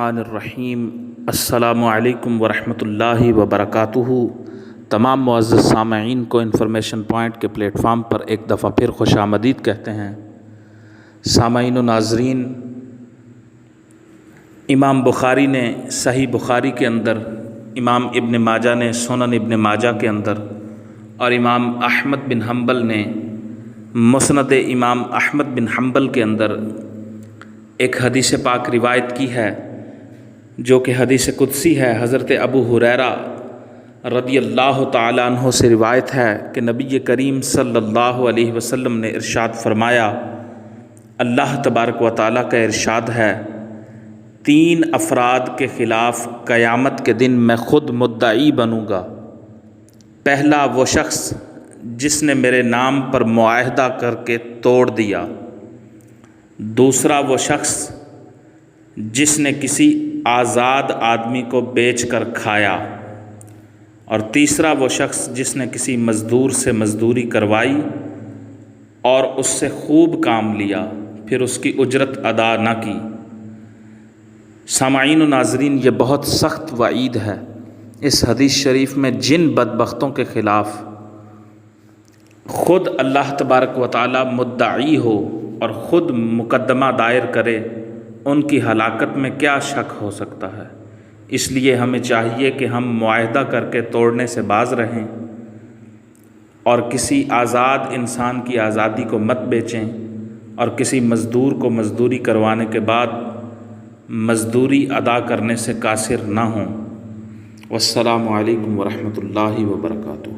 الرحیم السلام علیکم ورحمۃ اللہ وبرکاتہ۔ تمام معزز سامعین کو انفارمیشن پوائنٹ کے پلیٹ فارم پر ایک دفعہ پھر خوش آمدید کہتے ہیں۔ سامعین و ناظرین، امام بخاری نے صحیح بخاری کے اندر، امام ابن ماجہ نے سنن ابن ماجہ کے اندر، اور امام احمد بن حنبل نے مسند امام احمد بن حنبل کے اندر ایک حدیث پاک روایت کی ہے، جو کہ حدیث قدسی ہے۔ حضرت ابو ہریرہ رضی اللہ تعالیٰ عنہ سے روایت ہے کہ نبی کریم صلی اللہ علیہ وسلم نے ارشاد فرمایا، اللہ تبارک و تعالیٰ کا ارشاد ہے، 3 افراد کے خلاف قیامت کے دن میں خود مدعی بنوں گا۔ پہلا وہ شخص جس نے میرے نام پر معاہدہ کر کے توڑ دیا، دوسرا وہ شخص جس نے کسی آزاد آدمی کو بیچ کر کھایا، اور تیسرا وہ شخص جس نے کسی مزدور سے مزدوری کروائی اور اس سے خوب کام لیا پھر اس کی اجرت ادا نہ کی۔ سامعین و ناظرین، یہ بہت سخت وعید ہے۔ اس حدیث شریف میں جن بدبختوں کے خلاف خود اللہ تبارک و تعالی مدعی ہو اور خود مقدمہ دائر کرے، ان کی ہلاکت میں کیا شک ہو سکتا ہے؟ اس لیے ہمیں چاہیے کہ ہم معاہدہ کر کے توڑنے سے باز رہیں، اور کسی آزاد انسان کی آزادی کو مت بیچیں، اور کسی مزدور کو مزدوری کروانے کے بعد مزدوری ادا کرنے سے قاصر نہ ہوں۔ والسلام علیکم ورحمۃ اللہ وبرکاتہ۔